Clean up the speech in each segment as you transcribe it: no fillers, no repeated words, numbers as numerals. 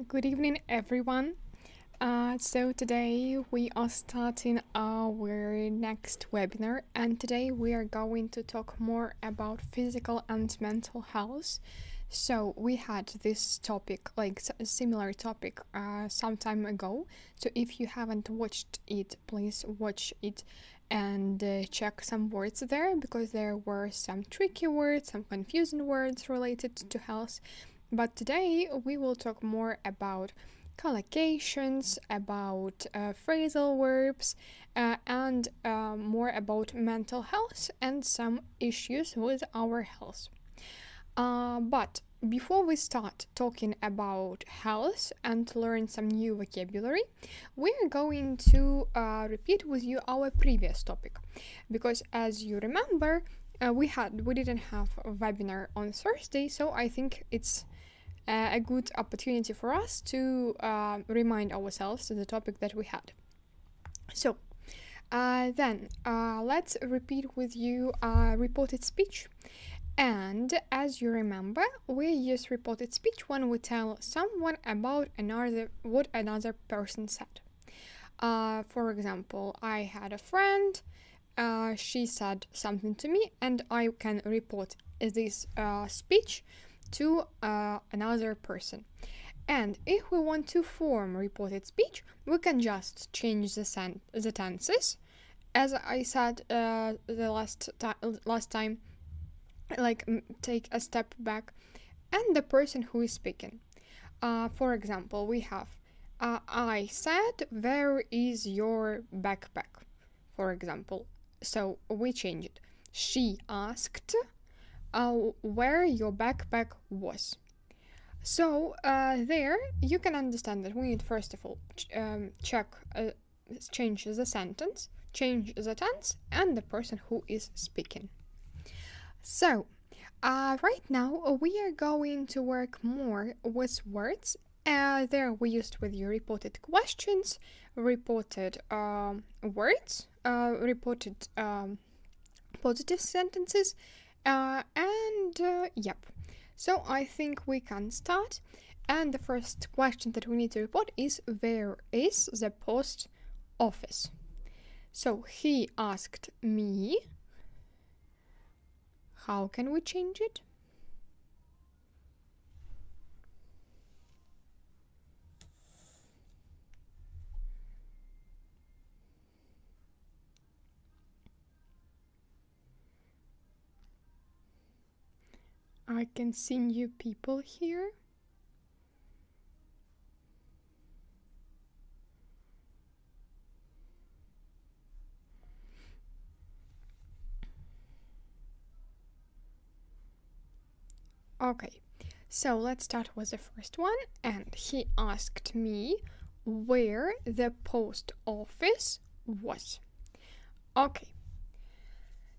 Good evening, everyone. So today we are starting our next webinar, and today we are going to talk more about physical and mental health. So we had this topic, like a similar topic, some time ago. So if you haven't watched it, please watch it and check some words there, because there were some tricky words, some confusing words related to health. But today we will talk more about collocations, about phrasal verbs, and more about mental health and some issues with our health. But before we start talking about health and learn some new vocabulary, we're going to repeat with you our previous topic, because as you remember, we didn't have a webinar on Thursday, so I think it's a good opportunity for us to remind ourselves of the topic that we had. So then let's repeat with you reported speech. And as you remember, we use reported speech when we tell someone about what another person said. For example, I had a friend, she said something to me, and I can report this speech to another person. And if we want to form reported speech, we can just change the tenses, as I said the last time, like take a step back, and the person who is speaking. For example, we have I said, "Where is your backpack?" For example, so we change it. She asked where your backpack was. So there you can understand that we need first of all change the sentence, change the tense, and the person who is speaking. So right now we are going to work more with words. There we used with you reported questions, reported words, reported positive sentences, yep. So I think we can start. And the first question that we need to report is, where is the post office? So he asked me. How can we change it? I can see new people here. Okay, so let's start with the first one. And he asked me where the post office was. Okay.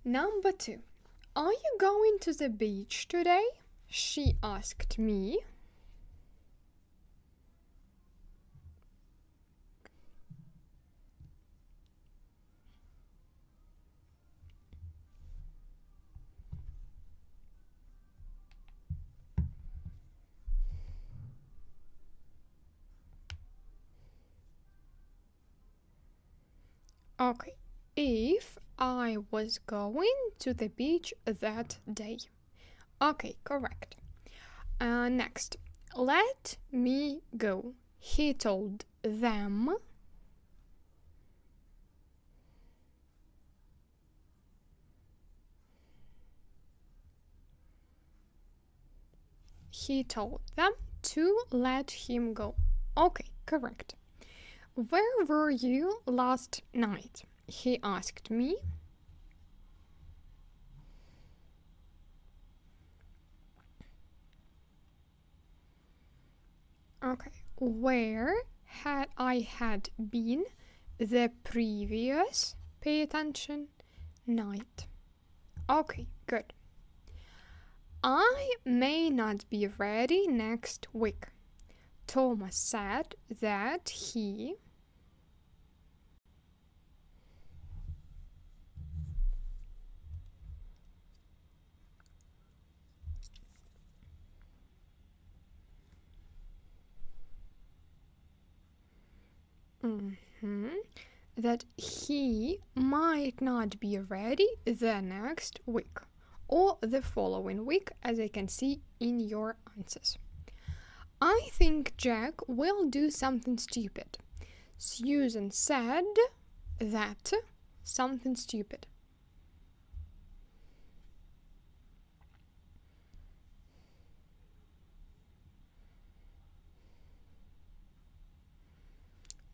Number 2. Are you going to the beach today? She asked me. Okay, if I was going to the beach that day. Okay, correct. Next, let me go. He told them. He told them to let him go. Okay, correct. Where were you last night? He asked me. Okay, where had I been the previous, pay attention, night? Okay, good. I may not be ready next week. Thomas said that he. That he might not be ready the next week or the following week, as I can see in your answers. I think Jack will do something stupid. Susan said that something stupid.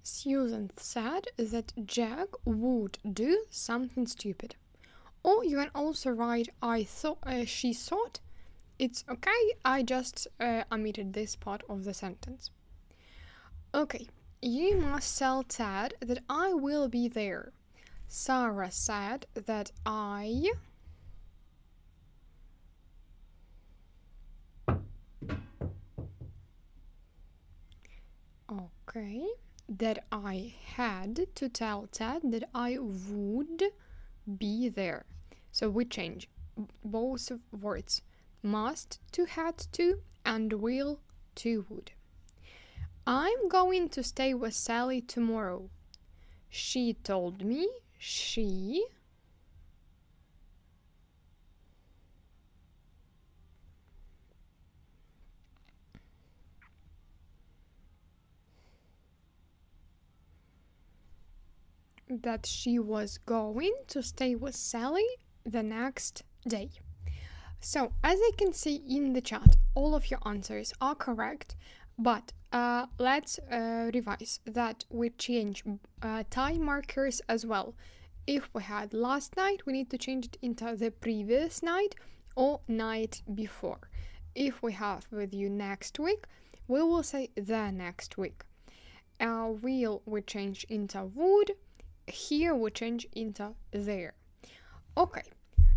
Susan said that Jack would do something stupid. Or you can also write she thought. It's okay, I just omitted this part of the sentence. Okay, you must tell Ted that I will be there. Sarah said that that I had to tell Ted that I would be there. So we change both words. Must to had to and will to would. I'm going to stay with Sally tomorrow. She told me that she was going to stay with Sally the next day. So, as I can see in the chat, all of your answers are correct, but let's revise that we change time markers as well. If we had last night, we need to change it into the previous night or night before. If we have with you next week, we will say the next week. Will we change into would. Here we change into there. Okay,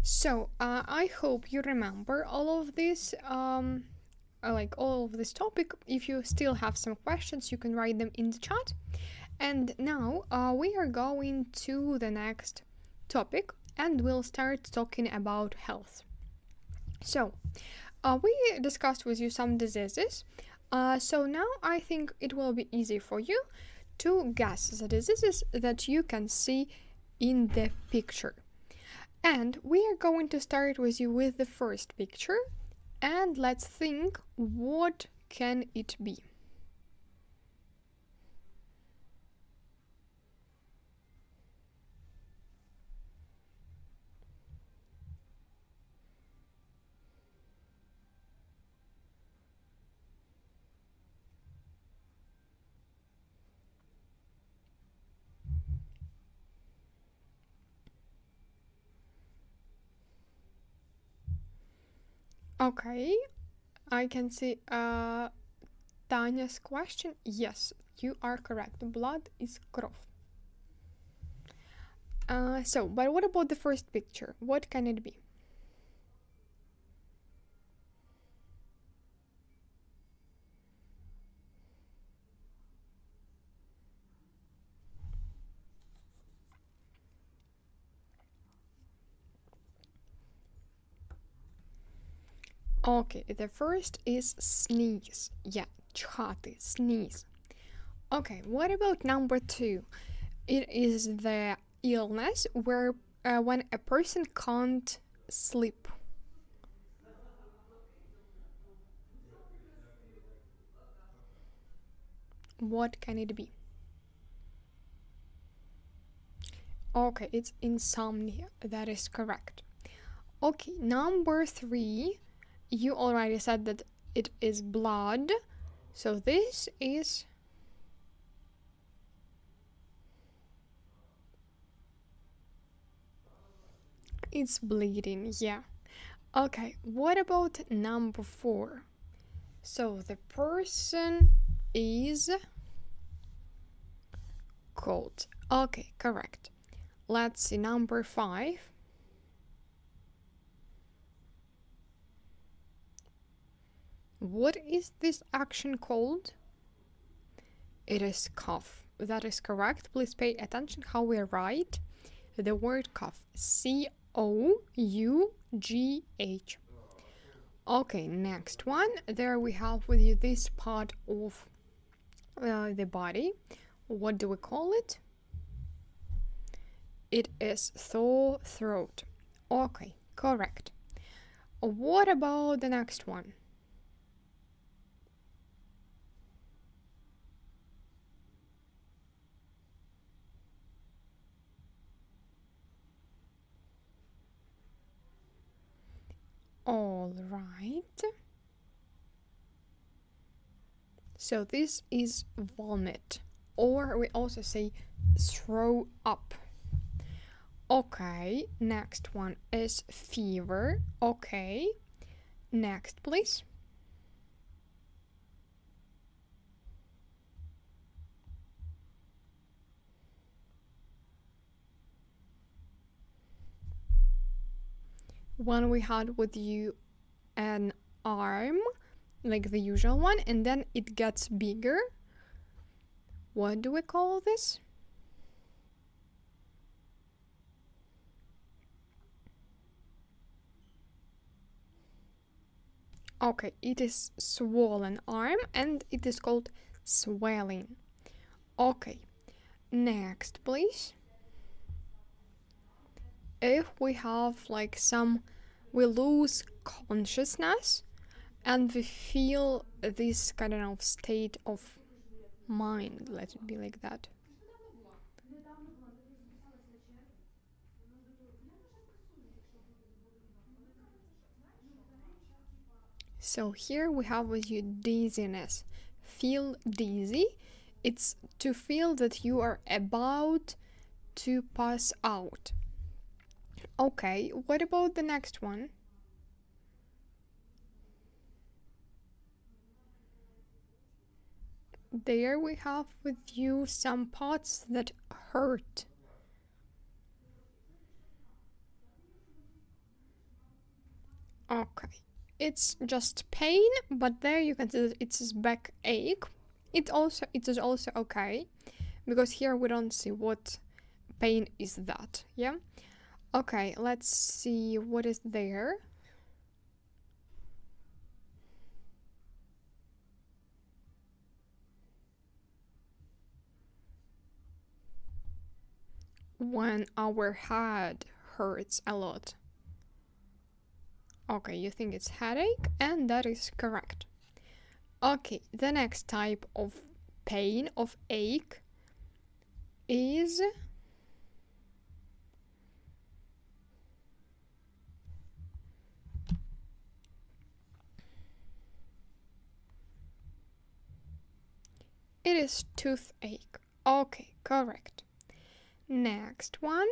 so I hope you remember all of this, all of this topic. If you still have some questions, you can write them in the chat. And now we are going to the next topic, and we'll start talking about health. So we discussed with you some diseases. So now I think it will be easy for you to guess the diseases that you can see in the picture. And we are going to start with you with the first picture, and let's think, what can it be? Okay, I can see Tanya's question. Yes, you are correct. Blood is krov. But what about the first picture? What can it be? Okay, the first is sneeze. Yeah, чхати, sneeze. Okay, what about number 2? It is the illness where when a person can't sleep. What can it be? Okay, it's insomnia. That is correct. Okay, number 3. You already said that it is blood, so this is it's bleeding, yeah. Okay, what about number 4? So the person is cold. Okay, correct. Let's see number 5. What is this action called? It is cough. That is correct. Please pay attention how we write the word cough. C-O-U-G-H. Okay, next one. There we have with you this part of the body What do we call it? It is sore throat. Okay, correct. What about the next one? All right. So this is vomit, or we also say throw up. Okay, next one is fever. Okay, next please. One we had with you an arm, like the usual one, and then it gets bigger. What do we call this? Okay, it is swollen arm and it is called swelling. Okay, next please. If we have like we lose consciousness and we feel this kind of state of mind, let it be like that. So here we have with you dizziness. Feel dizzy. It's to feel that you are about to pass out. Okay, what about the next one? There we have with you some parts that hurt. Okay, it's just pain, but there you can see that it's backache. It is also okay, because here we don't see what pain is that, yeah? Okay, let's see what is there. When our head hurts a lot. Okay, you think it's headache, and that is correct. Okay, the next type of pain, of ache, is it is toothache. Okay, correct. Next one.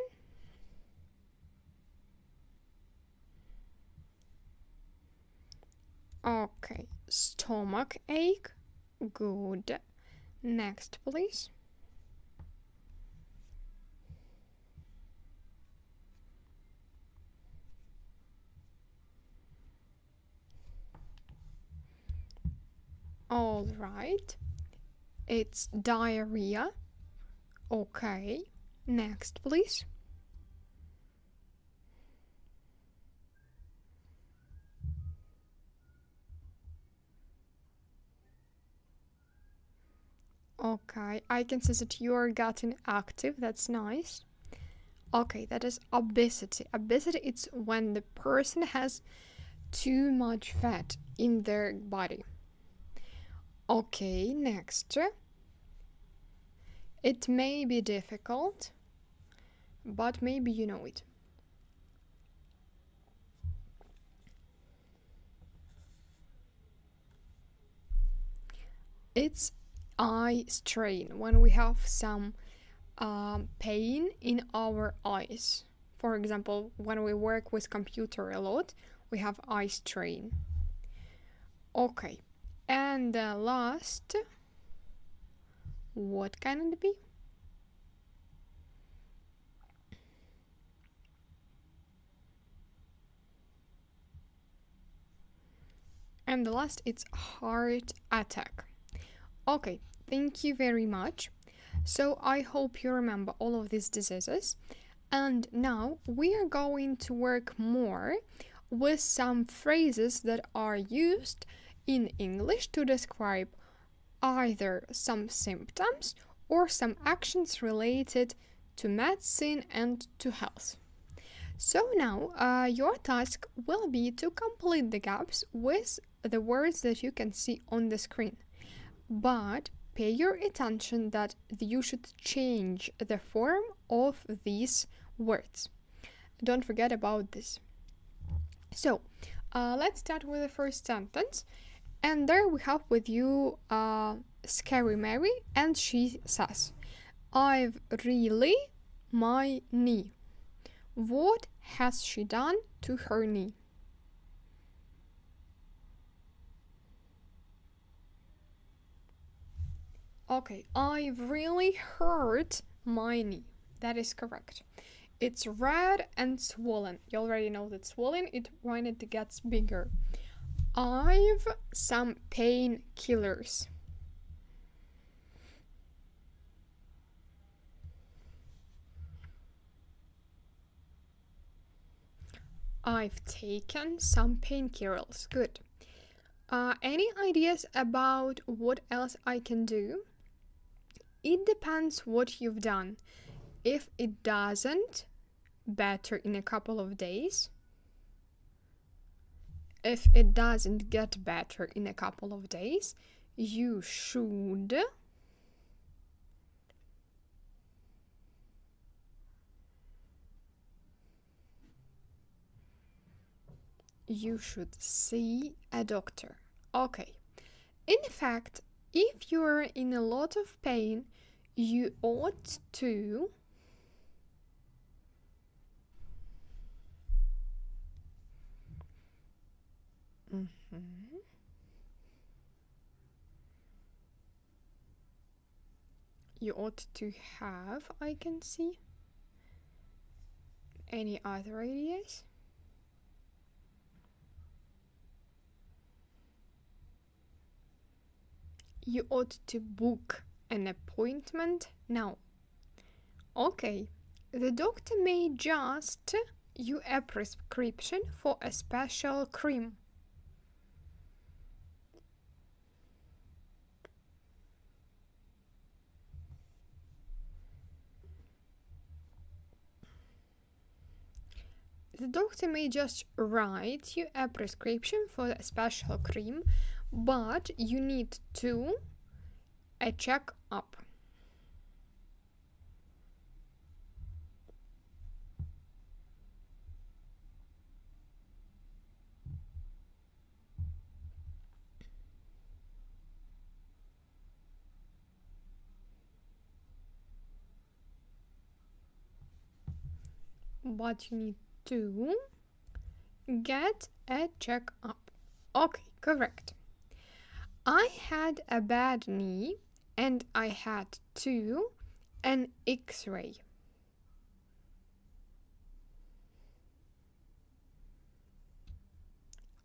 Okay, stomach ache. Good. Next, please. All right. It's diarrhea. Okay. Next, please. Okay, I can see that you are getting active. That's nice. Okay, that is obesity. Obesity is when the person has too much fat in their body. Okay, next. It may be difficult, but maybe you know it. It's eye strain, when we have some pain in our eyes. For example, when we work with computer a lot, we have eye strain. Okay, and the last, what can it be? And the last, it's heart attack. Okay, thank you very much. So I hope you remember all of these diseases. And now we are going to work more with some phrases that are used in English to describe either some symptoms or some actions related to medicine and to health. So now your task will be to complete the gaps with the words that you can see on the screen. But pay your attention that you should change the form of these words. Don't forget about this. So let's start with the first sentence. And there we have with you Scary Mary, and she says, I've really my knee. What has she done to her knee? Okay, I've really hurt my knee. That is correct. It's red and swollen. You already know that swollen, when it gets bigger. I've some painkillers. I've taken some painkillers. Good. Any ideas about what else I can do? It depends what you've done. If it doesn't, better in a couple of days. If it doesn't get better in a couple of days, you should see a doctor. Okay. In fact, if you're in a lot of pain, you ought to have, I can see. Any other ideas? You ought to book an appointment now. Okay, the doctor may just you a prescription for a special cream. The doctor may just write you a prescription for a special cream, but you need to check up. But you need to get a check-up. Okay, correct. I had a bad knee and I had to an X-ray.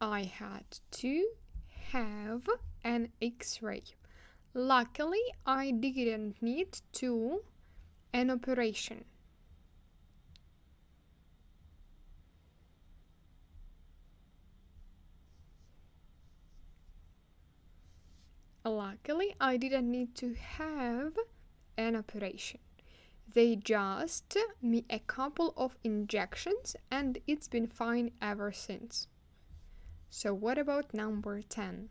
I had to have an X-ray. Luckily, I didn't need to an operation. Luckily, I didn't need to have an operation. They just me a couple of injections and it's been fine ever since. So what about number 10?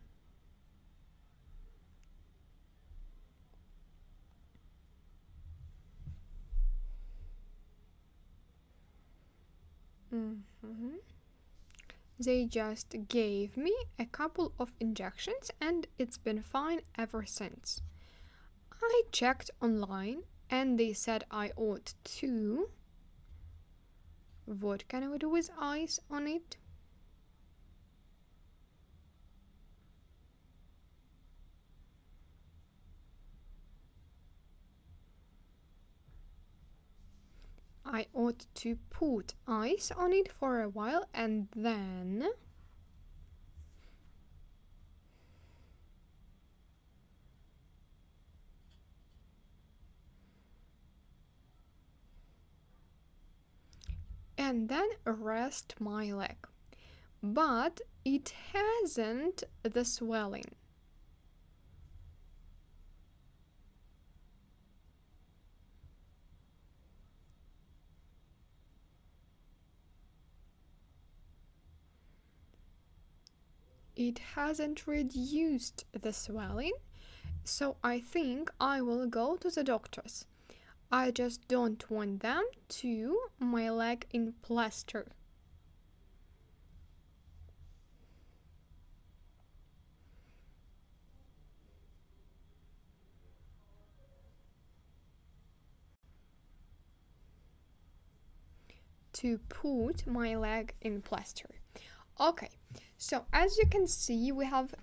They just gave me a couple of injections and it's been fine ever since. I checked online and they said I ought to. What can I do with eyes on it? I ought to put ice on it for a while and then rest my leg. But it hasn't the swelling. it hasn't reduced the swelling, so I think I will go to the doctors. I just don't want them to my leg in plaster. To put my leg in plaster. Okay, so as you can see, we have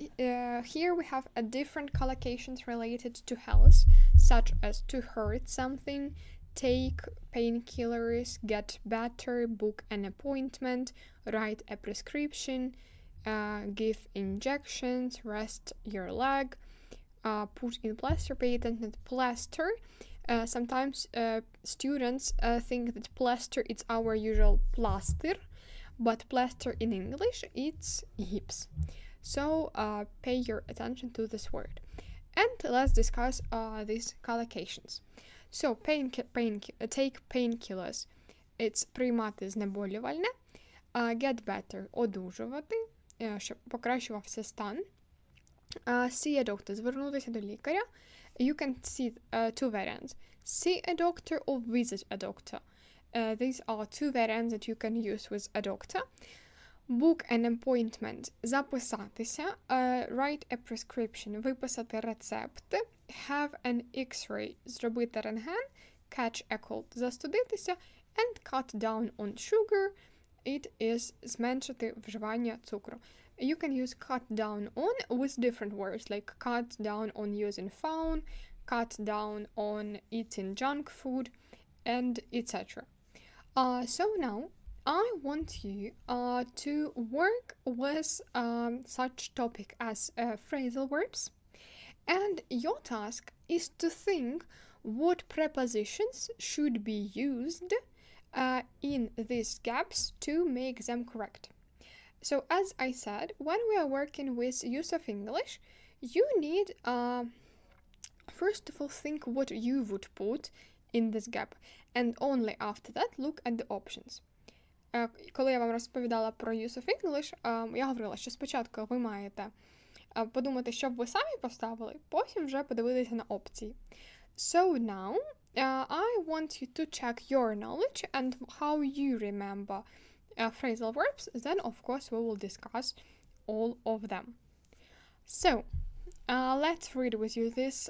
here we have a different collocations related to health, such as to hurt something, take painkillers, get better, book an appointment, write a prescription, give injections, rest your leg, put in plaster. Pay attention to plaster. Sometimes students think that plaster is our usual plaster, but plaster in English it's gips. So pay your attention to this word. And let's discuss these collocations. So take painkillers. It's приймати знеболювальне. Get better – одужувати, щоб покращувався стан. See a doctor – звернутися до лікаря. You can see two variants. See a doctor or visit a doctor. These are two variants that you can use with a doctor. Book an appointment. Записатися. Write a prescription. Виписати рецепт. Have an X-ray. Зробити рентген. Catch a cold. Застудитися. And cut down on sugar. It is зменшити вживання цукру. You can use cut down on with different words, like cut down on using phone, cut down on eating junk food, and etc. So now I want you to work with such topic as phrasal verbs, and your task is to think what prepositions should be used in these gaps to make them correct. So as I said, when we are working with use of English, you need first of all think what you would put in this gap, and only after that look at the options. Коли я вам розповідала про use of English, я говорила, що спочатку ви маєте подумати, що б ви самі поставили, потім вже подивитися на опції. So now, I want you to check your knowledge and how you remember phrasal verbs, then of course we will discuss all of them. So let's read with you this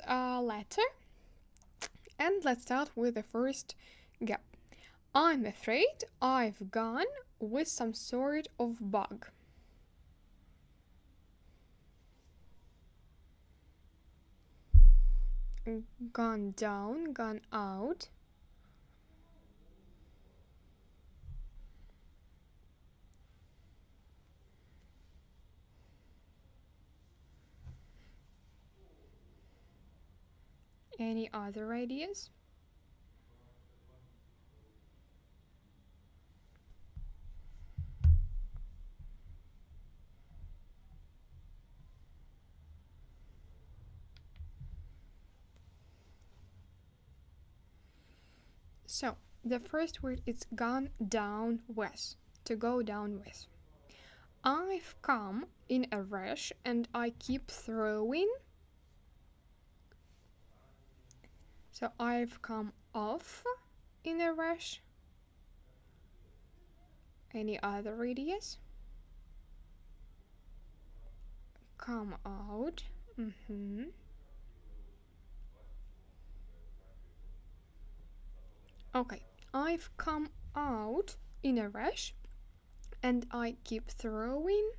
letter, and let's start with the first gap. I'm afraid I've gone with some sort of bug. Gone down, gone out. Any other ideas? So, the first word is gone down with, to go down with. I've come in a rush and I keep throwing. So I've come off in a rush. Any other ideas? Come out. Okay, I've come out in a rush and I keep throwing.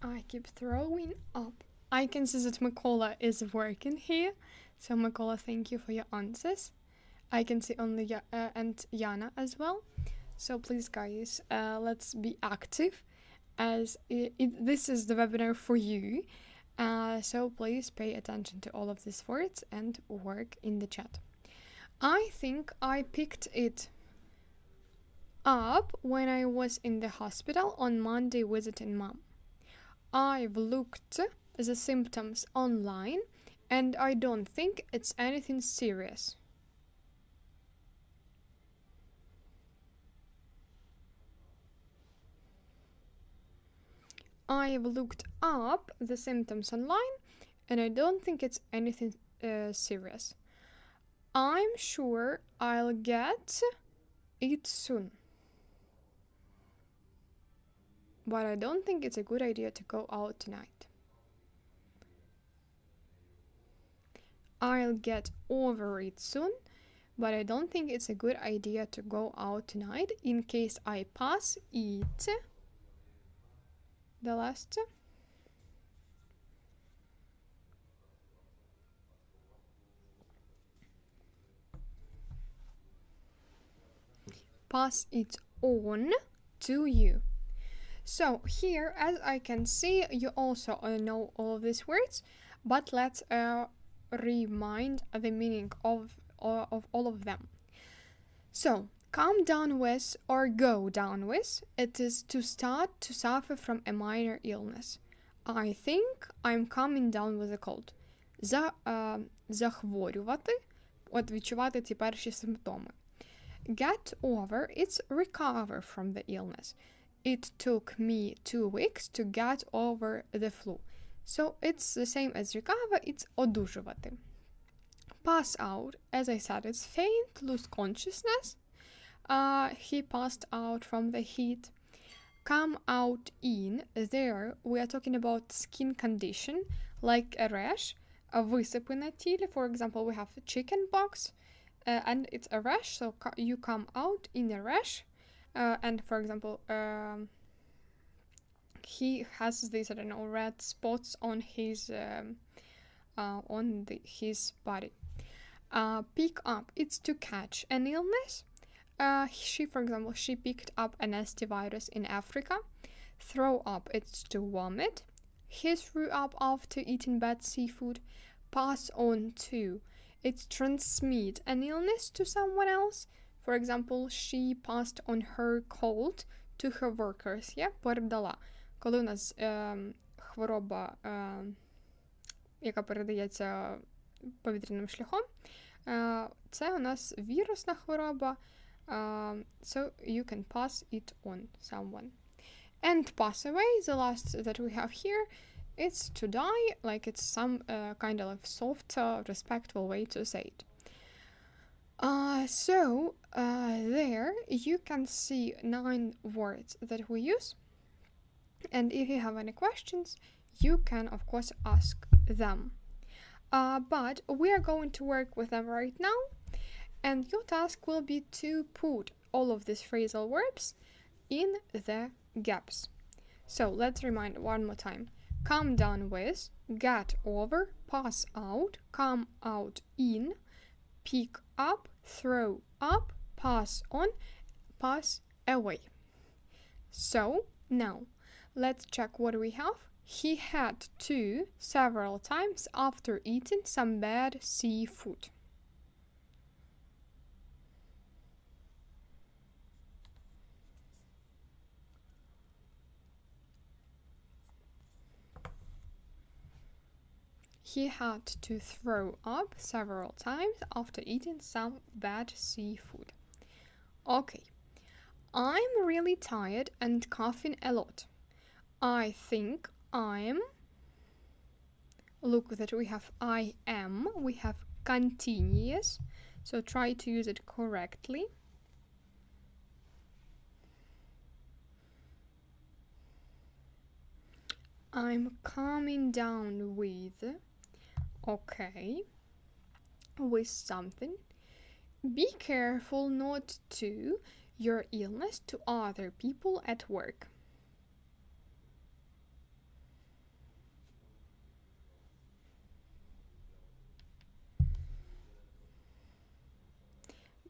I keep throwing up. I can see that Mikola is working here. So Mikola, thank you for your answers. I can see only and Yana as well. So please guys, let's be active, as this is the webinar for you. So please pay attention to all of these words and work in the chat. I think I picked it up when I was in the hospital on Monday visiting mom. I've looked the symptoms online, and I don't think it's anything serious. I've looked up the symptoms online, and I don't think it's anything serious. I'm sure I'll get it soon. But I don't think it's a good idea to go out tonight. I'll get over it soon, but I don't think it's a good idea to go out tonight in case I pass it. The last. Pass it on to you. So here, as I can see, you also know all of these words, but let's remind the meaning of all of them. So, come down with or go down with, it is to start to suffer from a minor illness. I think I'm coming down with a cold. Захворювати, от відчувати ці перші симптоми. Get over, it's recover from the illness. It took me 2 weeks to get over the flu. So it's the same as recover, it's одужувати. Pass out, as I said, it's faint, lose consciousness. He passed out from the heat. Come out in, there we are talking about skin condition, like a rash, висипи на тілі. For example, we have chicken pox, and it's a rash, so you come out in a rash. And for example, he has these, I don't know, red spots on his his body. Pick up, it's to catch an illness. For example, she picked up a nasty virus in Africa. Throw up, it's to vomit. He threw up after eating bad seafood. Pass on to, it's transmit an illness to someone else. For example, she passed on her cold to her workers. Передала. Коли у нас хвороба, яка передається повітряним шляхом, це у нас вірусна хвороба, so you can pass it on someone. And pass away, the last that we have here, it's to die, like it's some kind of soft, respectful way to say it. There you can see 9 words that we use, and if you have any questions, you can of course ask them. But we are going to work with them right now, and your task will be to put all of these phrasal verbs in the gaps. So let's remind one more time. Come down with, get over, pass out, come out in, pick up, throw up, pass on, pass away. So now let's check what we have. He had to several times after eating some bad seafood. He had to throw up several times after eating some bad seafood. Okay. I'm really tired and coughing a lot. I think I'm... Look that we have I am, we have continuous, so try to use it correctly. I'm coming down with... Okay, with something. Be careful not to your illness to other people at work.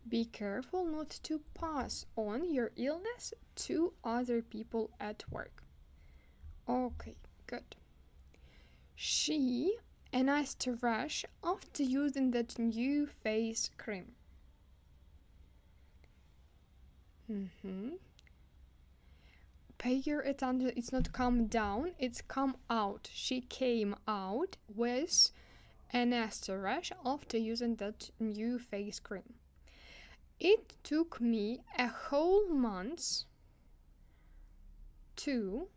Be careful not to pass on your illness to other people at work. Okay, good. She... a nice rash after using that new face cream. pay your attention, it's not come down, it's come out. She came out with an asterisk after using that new face cream. It took me a whole month to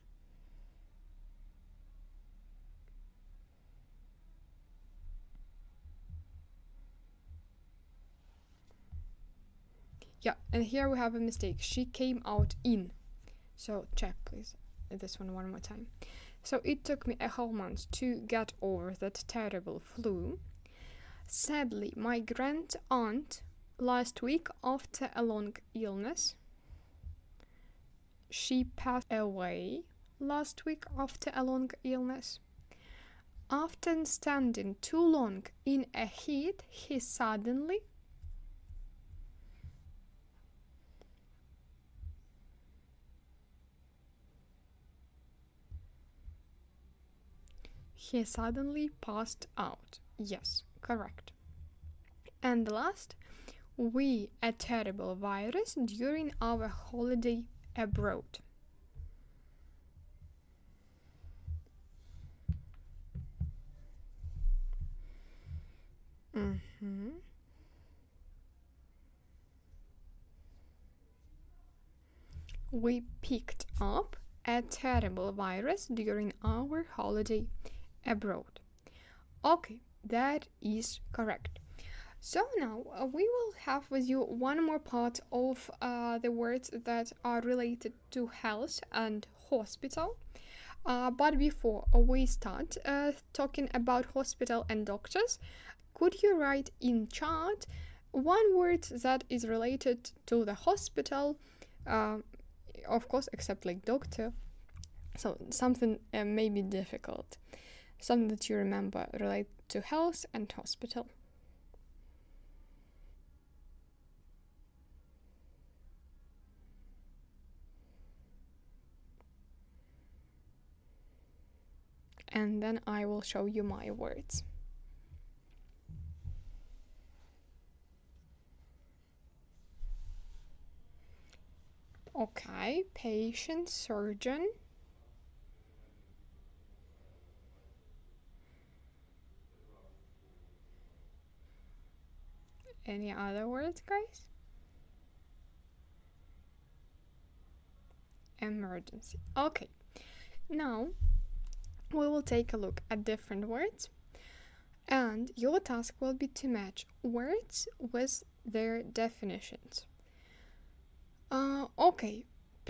and here we have a mistake. She came out in. So check please this one more time. So it took me a whole month to get over that terrible flu. Sadly, my grand aunt last week after a long illness. She passed away last week after a long illness. After standing too long in a heat, he suddenly passed out. Yes, correct. And last, we a terrible virus during our holiday abroad. We picked up a terrible virus during our holiday abroad. Okay, that is correct. So now we will have with you one more part of the words that are related to health and hospital. But before we start talking about hospital and doctors, could you write in chat one word that is related to the hospital, of course, except like doctor, so something maybe difficult, something that you remember related to health and hospital. And then I will show you my words. Okay, patient, surgeon. Any other words, guys? Emergency. Okay, now we will take a look at different words, and your task will be to match words with their definitions. Okay,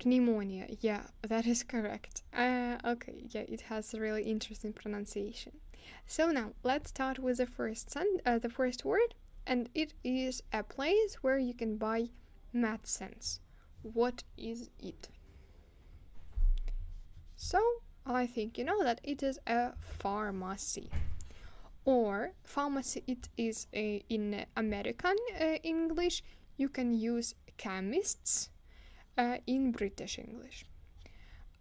pneumonia, yeah, that is correct. Okay, yeah, it has a really interesting pronunciation. So now let's start with the first word, and it is a place where you can buy medicines. What is it? So I think you know that it is a pharmacy, or pharmacy. It is in American English. You can use chemists in British English.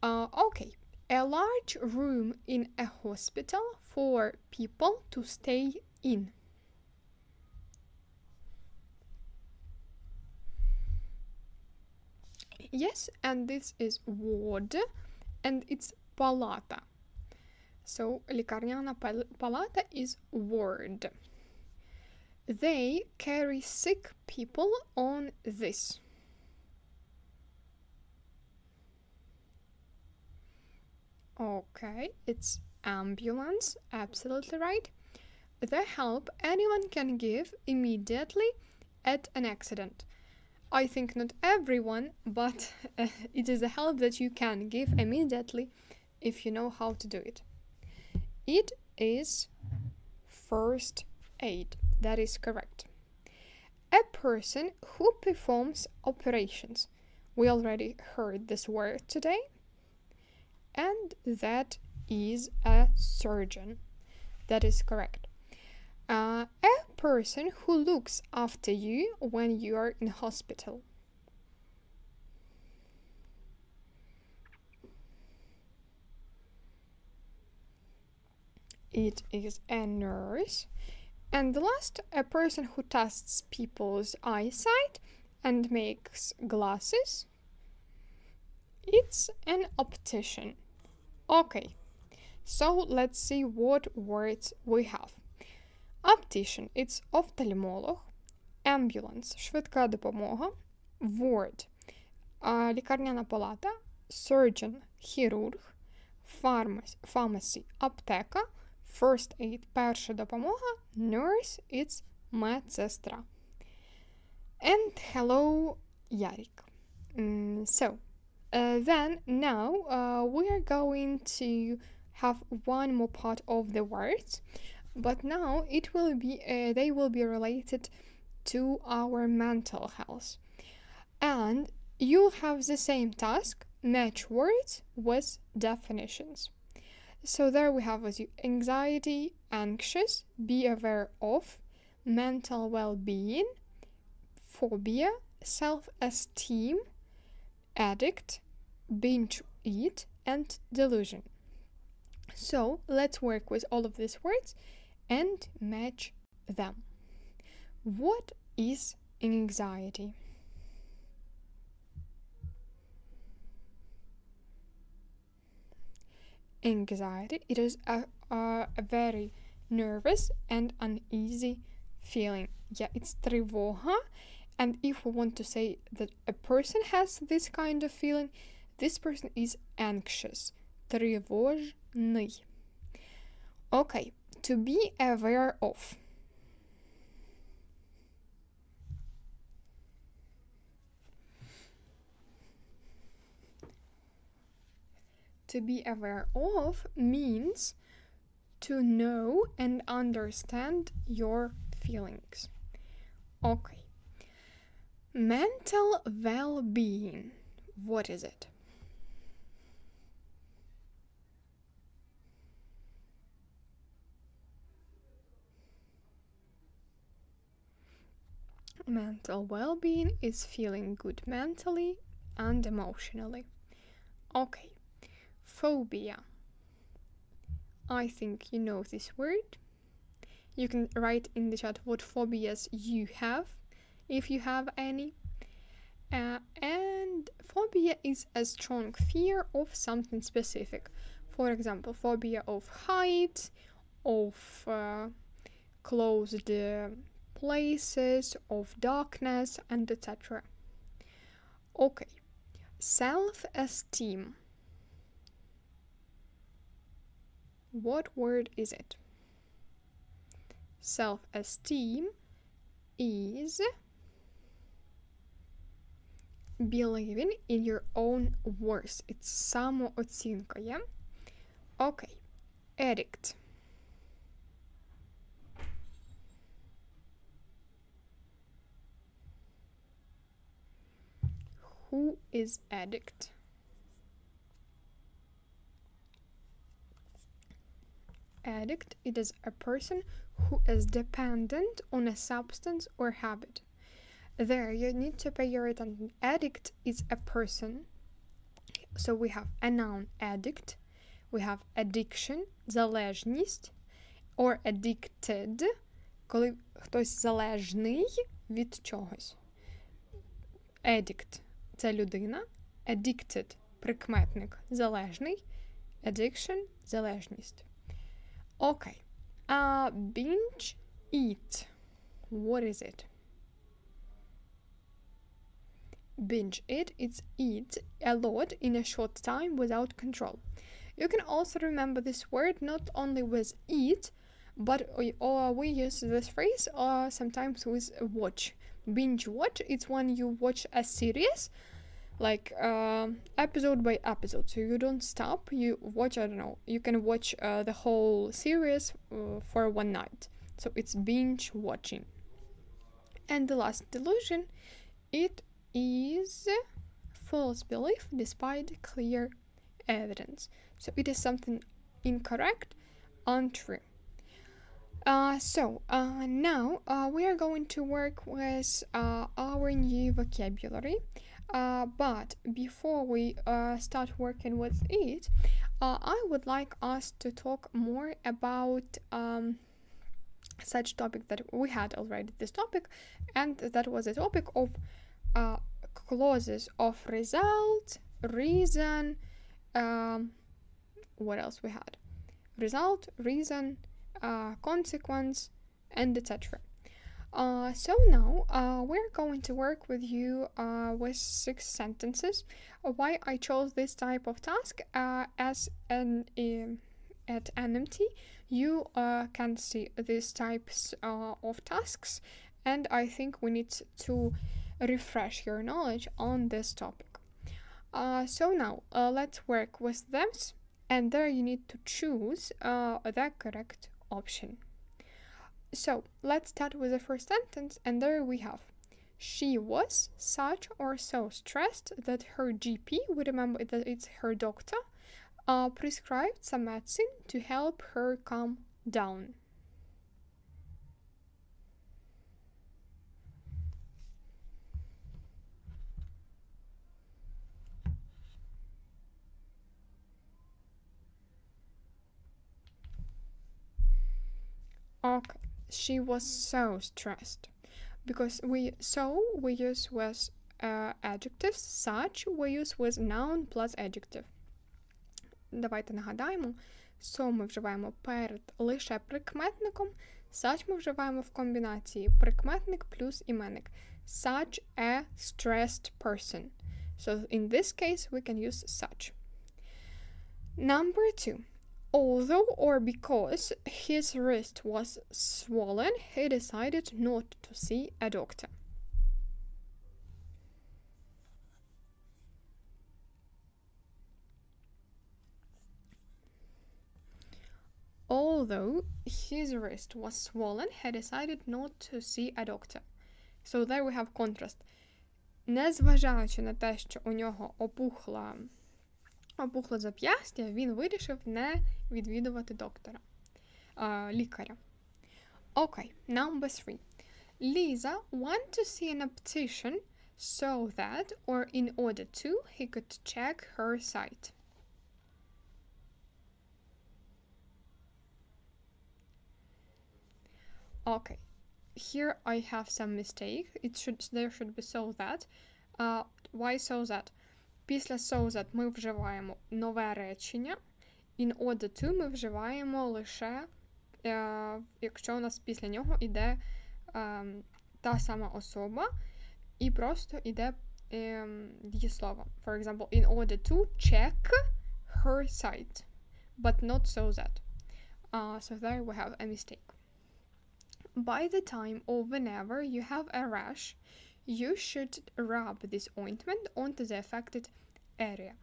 Okay, a large room in a hospital for people to stay in. Yes, and this is ward, and it's палата. So лікарняна палата is ward. They carry sick people on this. Okay, it's ambulance, absolutely right. The help anyone can give immediately at an accident. I think not everyone, but it is a help that you can give immediately if you know how to do it. It is first aid. That is correct. A person who performs operations. We already heard this word today. And that is a surgeon. That is correct. A person who looks after you when you are in hospital. It is a nurse. And the last, a person who tests people's eyesight and makes glasses. It's an optician. Okay, so let's see what words we have. Optician – it's ophthalmolog. Ambulance – швидка допомога. Ward – лікарняна палата. Surgeon – хірург. Pharmacy – аптека. First aid – перша допомога. Nurse – it's медсестра. And hello, Yarik. Then now we are going to have one more part of the words, but now it will be they will be related to our mental health, and you'll have the same task: match words with definitions. So there we have with you anxiety, anxious, be aware of, mental well-being, phobia, self-esteem, addict, binge eat, and delusion. So let's work with all of these words and match them. What is anxiety? Anxiety, it is a very nervous and uneasy feeling. Yeah, it's тривога. And if we want to say that a person has this kind of feeling, this person is anxious. Тривожний. Okay, to be aware of. To be aware of means to know and understand your feelings. Okay. Mental well-being. What is it? Mental well-being is feeling good mentally and emotionally. Okay. Phobia. I think you know this word. You can write in the chat what phobias you have, if you have any. And phobia is a strong fear of something specific. For example, phobia of height, of closed places, of darkness, and etc. Okay. Self-esteem. What word is it? Self-esteem is believing in your own worth. It's самооцінка, yeah? Okay. Addict. Who is addict? Addict, it is a person who is dependent on a substance or habit. There, you need to pay your attention. Addict is a person. So we have a noun, addict. We have addiction, залежність, or addicted, коли хтось залежний від чогось. Addict – це людина. Addicted – прикметник, залежний. Addiction – залежність. Okay. Binge eat. What is it? Binge eat, it's eat a lot in a short time without control. You can also remember this word not only with eat, but we use this phrase sometimes with watch. Binge watch, it's when you watch a series, like episode by episode, so you don't stop, you watch, I don't know, you can watch the whole series for one night. So it's binge watching. And the last delusion, it is false belief despite clear evidence. So it is something incorrect, untrue. Now we are going to work with our new vocabulary. But before we start working with it, I would like us to talk more about such topic that we had already this topic, and that was a topic of clauses of result, reason, what else we had? Result, reason, consequence, and etc. So now we're going to work with you with 6 sentences. Why I chose this type of task as an at NMT, you can see these types of tasks, and I think we need to refresh your knowledge on this topic. So now let's work with them, and there you need to choose the correct option. So let's start with the first sentence, and there we have: she was such or so stressed that her GP, we remember that it's her doctor, prescribed some medicine to help her calm down. Okay, she was so stressed. Because we use with adjectives, such we use with noun plus adjective. Давайте нагадаємо, so ми вживаємо перед лише прикметником, such ми вживаємо в комбінації прикметник плюс іменник. Such a stressed person. So in this case we can use such. Number 2. Although or because his wrist was swollen, he decided not to see a doctor. Although his wrist was swollen, he decided not to see a doctor. So there we have contrast. Незважаючи на те, що у нього опухло зап'ястя, він вирішив не відвідувати лікаря. Okay, number 3. Lisa wanted to see an optician so that, or in order to, he could check her sight. Okay, here I have some mistake. There should be so that. Why so that? Після so that ми вживаємо нове речення. In order to ми вживаємо лише, якщо у нас після нього йде та сама особа і просто йде дієслово. For example, in order to check her sight, but not so that. So there we have a mistake. By the time or whenever you have a rash, you should rub this ointment onto the affected area.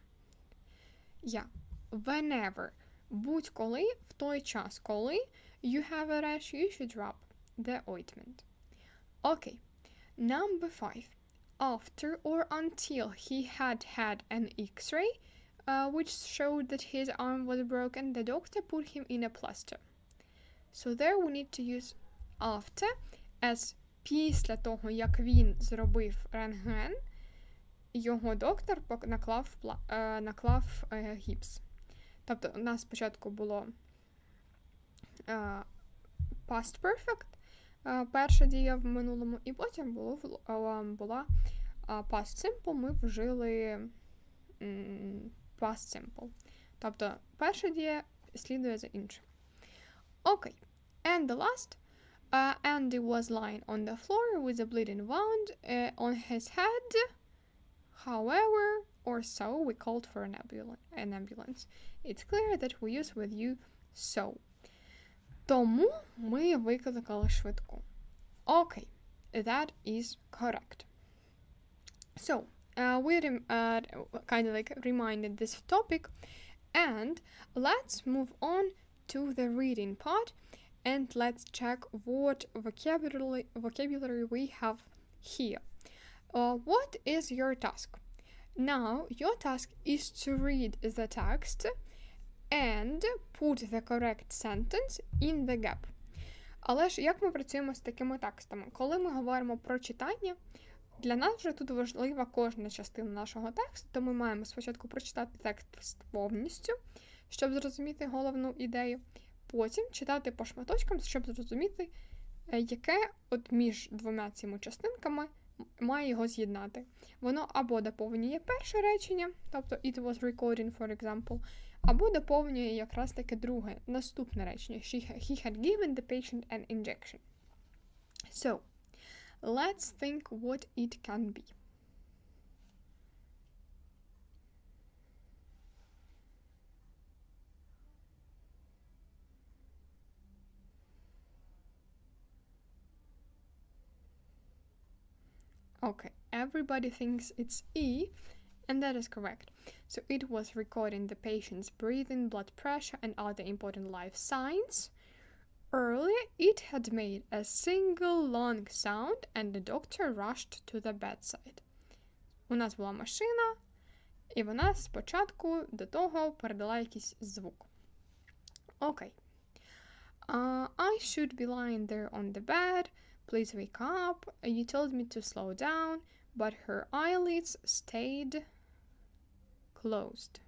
Whenever. Будь-коли, в той час, коли you have a rash, you should rub the ointment. Okay. Number 5. After or until he had had an X-ray, which showed that his arm was broken, the doctor put him in a plaster. So there we need to use after, as після того, як він зробив рентген, його доктор наклав гіпс. Тобто у нас спочатку було past perfect, перша дія в минулому, і потім була past simple, ми вжили past simple. Тобто перша дія слідує за іншим. Okay, and the last. Andy was lying on the floor with a bleeding wound on his head. However, or so, we called for an ambulance. It's clear that we use with you so. Тому ми викликали швидку. Okay, that is correct. So, we kind of like reminded this topic, and let's move on to the reading part. And let's check what vocabulary we have here. What is your task? Now, your task is to read the text and put the correct sentence in the gap. Але ж як ми працюємо з такими текстами? Коли ми говоримо про читання, для нас вже тут важлива кожна частина нашого тексту, то ми маємо спочатку прочитати текст повністю, щоб зрозуміти головну ідею. Потім читати по шматочкам, щоб зрозуміти, яке от між двома цими частинками має його з'єднати. Воно або доповнює перше речення, тобто it was recording, for example, або доповнює якраз таки друге, наступне речення. He had given the patient an injection. So, let's think what it can be. Okay, everybody thinks it's E, and that is correct. So it was recording the patient's breathing, blood pressure, and other important life signs. Earlier, it had made a single long sound, and the doctor rushed to the bedside. У нас була машина, і вона спочатку до того передала якийсь звук. Okay. I should be lying there on the bed. Please wake up. You told me to slow down, but her eyelids stayed closed.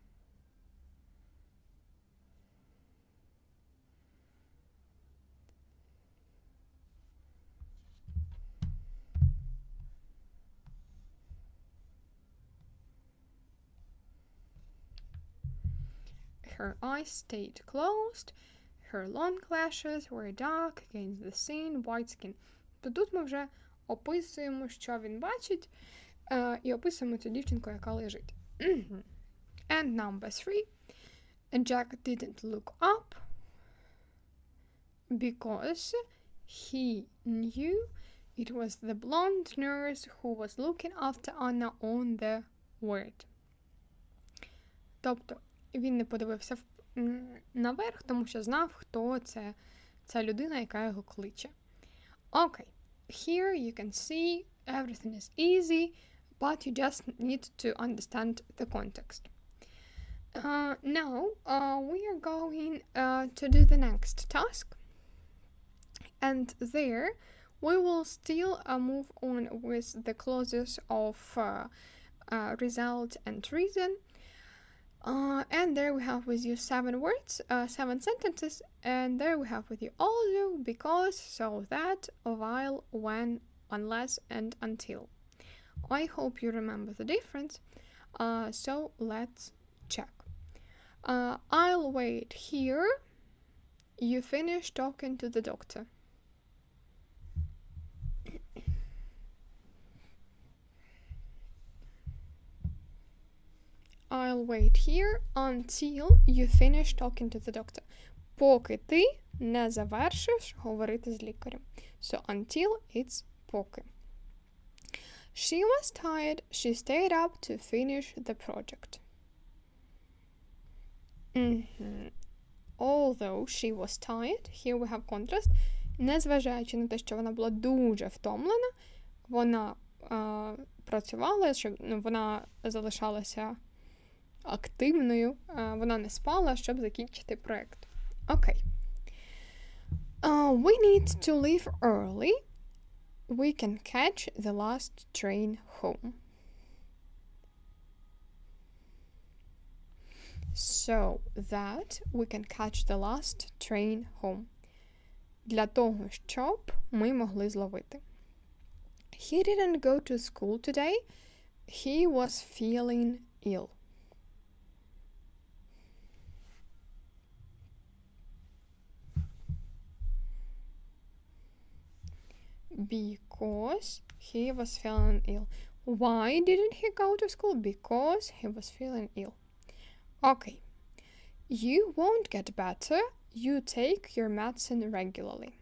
Her eyes stayed closed. Her long lashes were dark against the thin white skin. То тут ми вже описуємо, що він бачить, і описуємо цю дівчинку, яка лежить. And number 3. Jack didn't look up because he knew it was the blonde nurse who was looking after Anna on the ward. Тобто, він не подивився наверх, тому що знав, хто це ця людина, яка його кличе. Okay, here you can see everything is easy, but you just need to understand the context. Now, we are going to do the next task, and there we will still move on with the clauses of result and reason. And there we have with you 7 words, 7 sentences, and there we have with you although, because, so that, while, when, unless, and until. I hope you remember the difference, so let's check. I'll wait here. You finish talking to the doctor. I'll wait here until you finish talking to the doctor. Поки ти не завершиш говорити з лікарем. So until it's поки. She was tired. She stayed up to finish the project. Although she was tired, here we have contrast. Незважаючи на те, що вона була дуже втомлена, вона працювала, щоб вона залишалася активною, вона не спала, щоб закінчити проєкт. Окей. We need to leave early. We can catch the last train home. So that we can catch the last train home. Для того, щоб ми могли зловити. He didn't go to school today. He was feeling ill. Because he was feeling ill. Why didn't he go to school? Because he was feeling ill. Okay. You won't get better. You take your medicine regularly.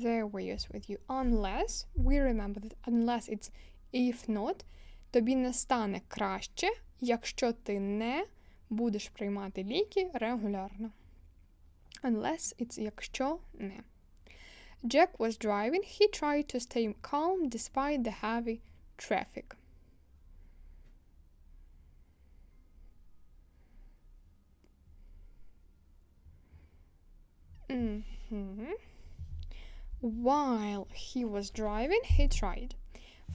There we use with you unless. We remember that unless it's if not. Тобі не стане краще, якщо ти не будеш приймати ліки регулярно. Unless it's якщо не. Jack was driving. He tried to stay calm despite the heavy traffic. While he was driving, he tried.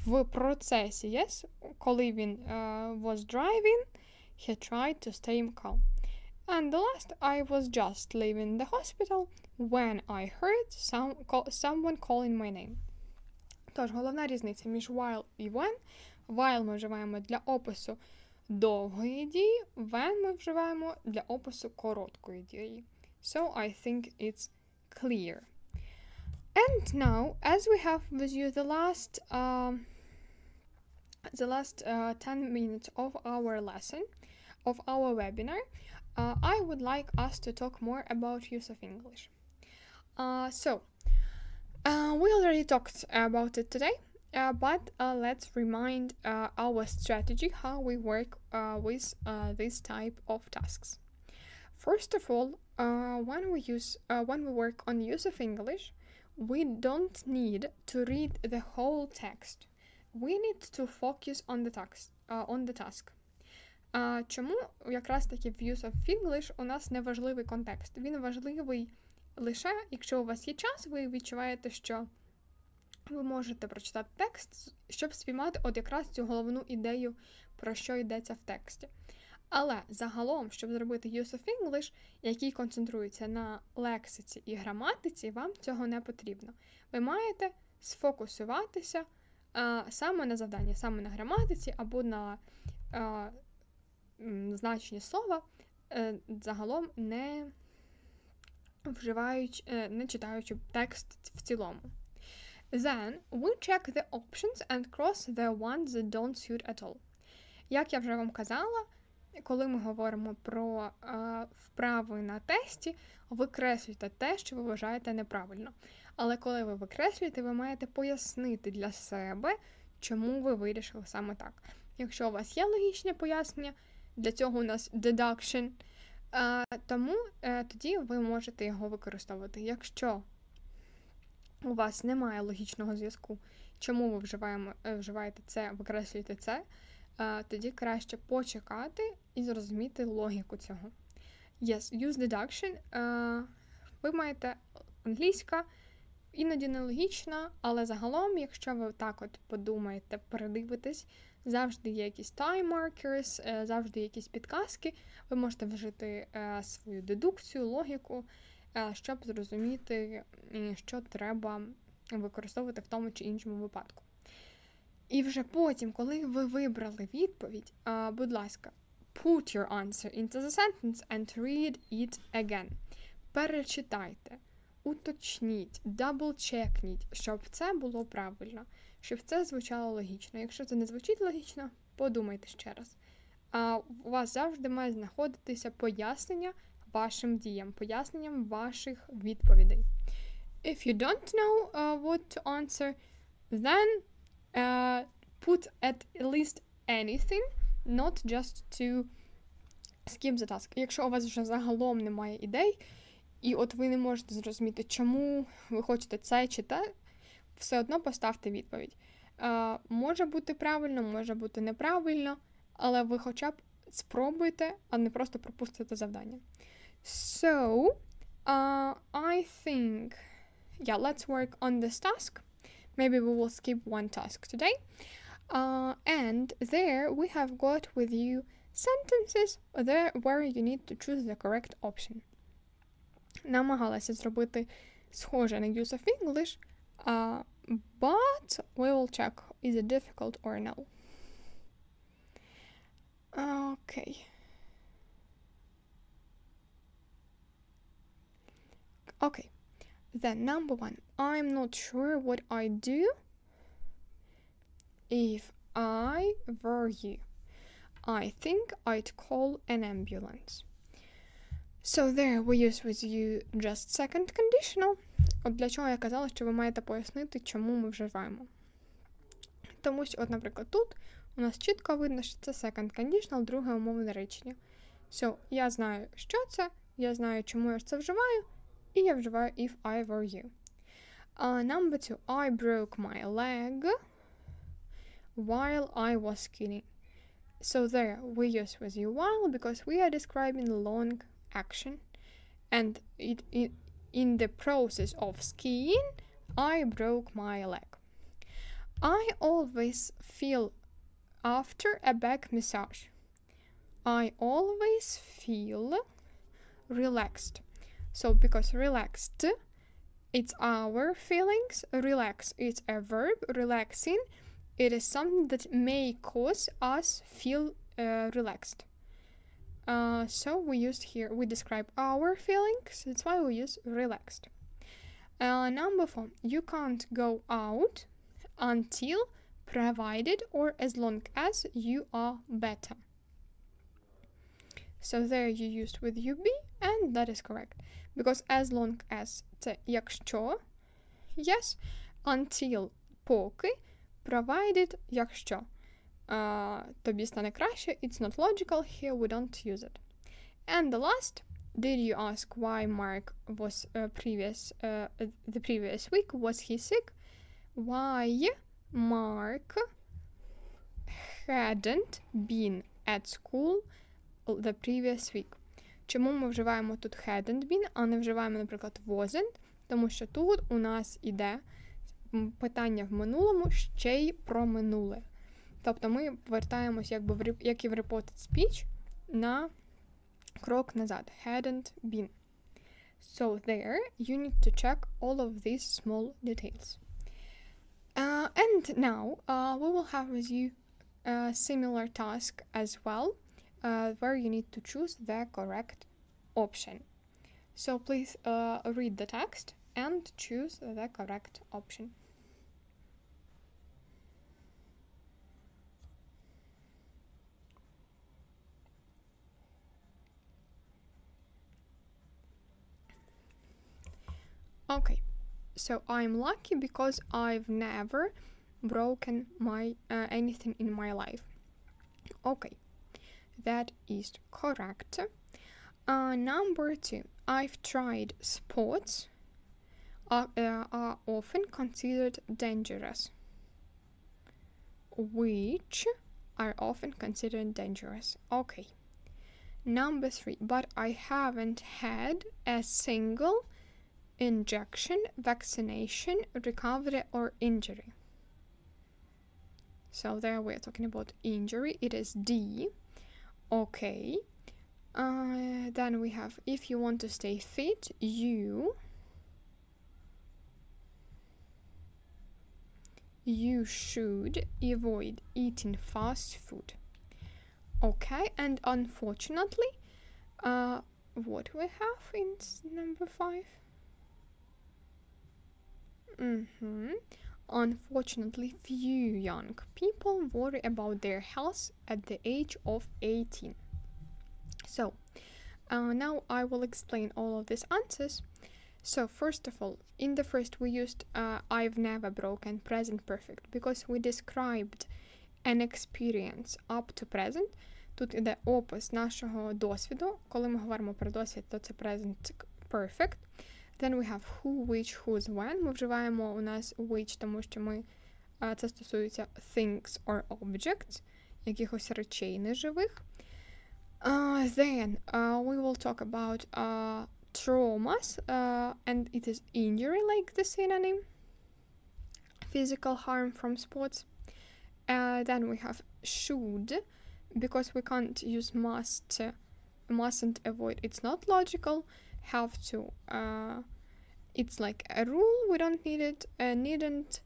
В процесі, yes, коли він was driving, he tried to stay calm. And the last, I was just leaving the hospital when I heard someone calling my name. Тож, головна різниця між while і when. While ми вживаємо для опису довгої дії, when ми вживаємо для опису короткої дії. So, I think it's clear. And now, as we have with you the last 10 minutes of our lesson, of our webinar, I would like us to talk more about use of English. We already talked about it today, but let's remind our strategy, how we work with this type of tasks. First of all, when we work on use of English, we don't need to read the whole text. We need to focus on the task. Чому якраз таки в use of English у нас не важливий контекст? Він важливий лише, якщо у вас є час, ви відчуваєте, що ви можете прочитати текст, щоб спіймати от якраз цю головну ідею, про що йдеться в тексті. Але загалом, щоб зробити use of English, який концентрується на лексиці і граматиці, вам цього не потрібно. Ви маєте сфокусуватися саме на завданні, саме на граматиці або на значенні слова, загалом не читаючи текст в цілому. Then, we check the options and cross the ones that don't suit at all. Як я вже вам казала, коли ми говоримо про вправи на тесті, викреслюйте те, що ви вважаєте неправильно. Але коли ви викреслюєте, ви маєте пояснити для себе, чому ви вирішили саме так. Якщо у вас є логічне пояснення, для цього у нас deduction, тому тоді ви можете його використовувати. Якщо у вас немає логічного зв'язку, чому ви вживаєте це, викреслюєте це, тоді краще почекати і зрозуміти логіку цього. Yes, use deduction. Ви маєте англійська, іноді нелогічна, але загалом, якщо ви так от подумаєте, передивитесь, завжди є якісь time markers, завжди є якісь підказки, ви можете вжити свою дедукцію, логіку, щоб зрозуміти, що треба використовувати в тому чи іншому випадку. І вже потім, коли ви вибрали відповідь, будь ласка, put your answer into the sentence and read it again. Перечитайте, уточніть, дабл-чекніть, щоб це було правильно, щоб це звучало логічно. Якщо це не звучить логічно, подумайте ще раз. У вас завжди має знаходитися пояснення вашим діям, поясненням ваших відповідей. If you don't know what to answer, then put at least anything, not just to skip the task. Якщо у вас вже загалом немає ідей, і от ви не можете зрозуміти, чому ви хочете це чи те, все одно поставте відповідь. Може бути правильно, може бути неправильно, але ви хоча б спробуйте, а не просто пропустите завдання. So, I think, let's work on this task. Maybe we will skip one task today. And there we have got with you sentences where you need to choose the correct option. Намагалася зробити схоже на use of English, but we will check is it difficult or no. Okay. Okay. Then number one, I'm not sure what I'd do if I were you. I think I'd call an ambulance. So there we use with you just second conditional. От для чого я казала, що ви маєте пояснити, чому ми вживаємо. Тому що, от, наприклад, тут у нас чітко видно, що це second conditional, друге умовне речення. So, я знаю, що це, я знаю, чому я це вживаю, і я вживаю if I were you. Number two, I broke my leg while I was skiing. So there we use with you while because we are describing long action, and in the process of skiing, I broke my leg. I always feel after a back massage. I always feel relaxed. So because relaxed It's our feelings. Relax, it's a verb. Relaxing, it is something that may cause us feel relaxed. So we describe our feelings. That's why we use relaxed. Number 4, you can't go out until, provided, or as long as you are better. So there you used with UB, and that is correct. Because as long as це якщо, yes, until поки, provided якщо тобі стане краще, it's not logical, here we don't use it. And the last, did you ask why Mark was the previous week, was he sick? Why Mark hadn't been at school the previous week. Чому ми вживаємо тут hadn't been, а не вживаємо, наприклад, wasn't? Тому що тут у нас іде питання в минулому ще й про минуле. Тобто ми повертаємось, як і в reported speech, на крок назад. Hadn't been. So there, you need to check all of these small details. And now, we will have with you a similar task as well, where you need to choose the correct option. So please read the text and choose the correct option. Okay, so I'm lucky because I've never broken anything in my life. Okay, that is correct. Number 2, I've tried sports are often considered dangerous. Which are often considered dangerous. Okay. Number 3, but I haven't had a single injection, vaccination, recovery, or injury. So there we're talking about injury. It is D. Okay. Then we have, if you want to stay fit, you should avoid eating fast food. Okay, and unfortunately, what we have in number 5? Unfortunately, few young people worry about their health at the age of 18. So, now I will explain all of these answers. So, first of all, in the first we used I've never broken present perfect because we described an experience up to present. Тут іде опис нашого досвіду. Коли ми говоримо про досвід, то це present perfect. Then we have who, which, whose, when. Ми вживаємо у нас which, тому що це стосується things or objects, якихось речей неживих. Then we will talk about traumas, and it is injury, like the synonym. Physical harm from sports. Then we have should, because we can't use mustn't avoid. It's not logical. Have to. It's like a rule. We don't need it. Needn't.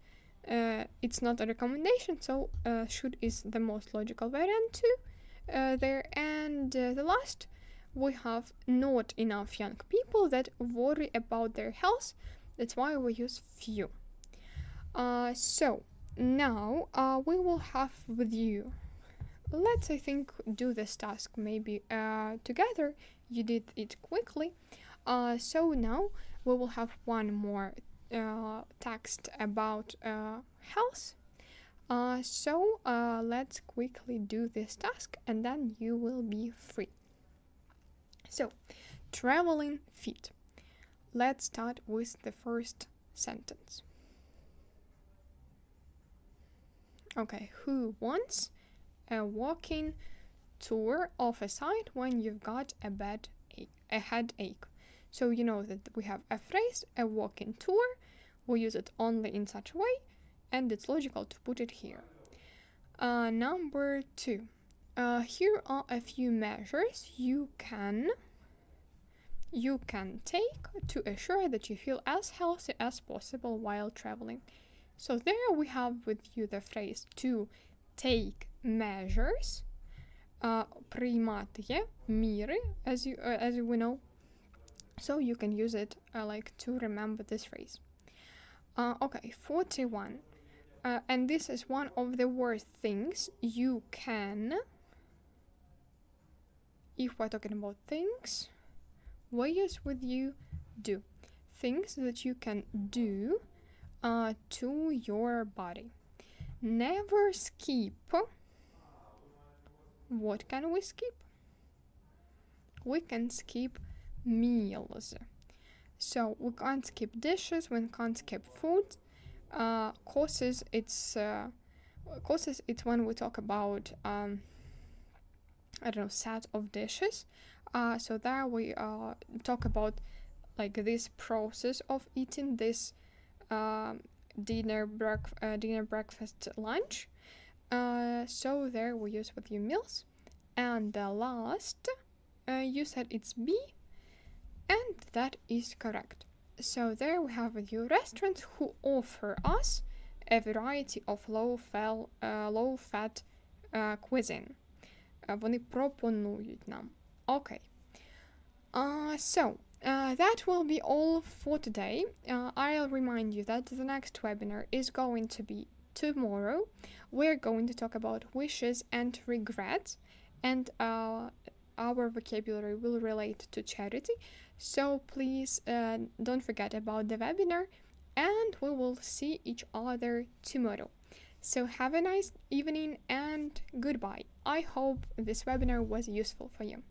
It's not a recommendation. So should is the most logical variant too. There, and the last, we have not enough young people that worry about their health. That's why we use few. So now we will have with you, let's I think do this task maybe together. You did it quickly, so now we will have one more text about health. So let's quickly do this task and then you will be free. So, traveling fit. Let's start with the first sentence. Okay, who wants a walking tour of a site when you've got a headache? So you know that we have a phrase, a walking tour. We use it only in such a way, and it's logical to put it here. Number 2. Here are a few measures you can you can take to ensure that you feel as healthy as possible while traveling. So there we have with you the phrase to take measures, приймати є міри, as we know. So you can use it like to remember this phrase. Okay, 41. And this is one of the worst things you can, if we're talking about things, we use with you do. Things that you can do to your body. Never skip. What can we skip? We can skip meals. So we can't skip dishes, we can't skip food. Courses, it's when we talk about set of dishes. So there we talk about like this process of eating this dinner, breakfast, lunch. So there we use with you meals. And the last, you said it's B, and that is correct. So there we have with you restaurants who offer us a variety of low-fat cuisine. Вони пропонують нам. Okay. So that will be all for today. I'll remind you that the next webinar is going to be tomorrow. We're going to talk about wishes and regrets, and our vocabulary will relate to charity. So please don't forget about the webinar, and we will see each other tomorrow. So have a nice evening and goodbye. I hope this webinar was useful for you.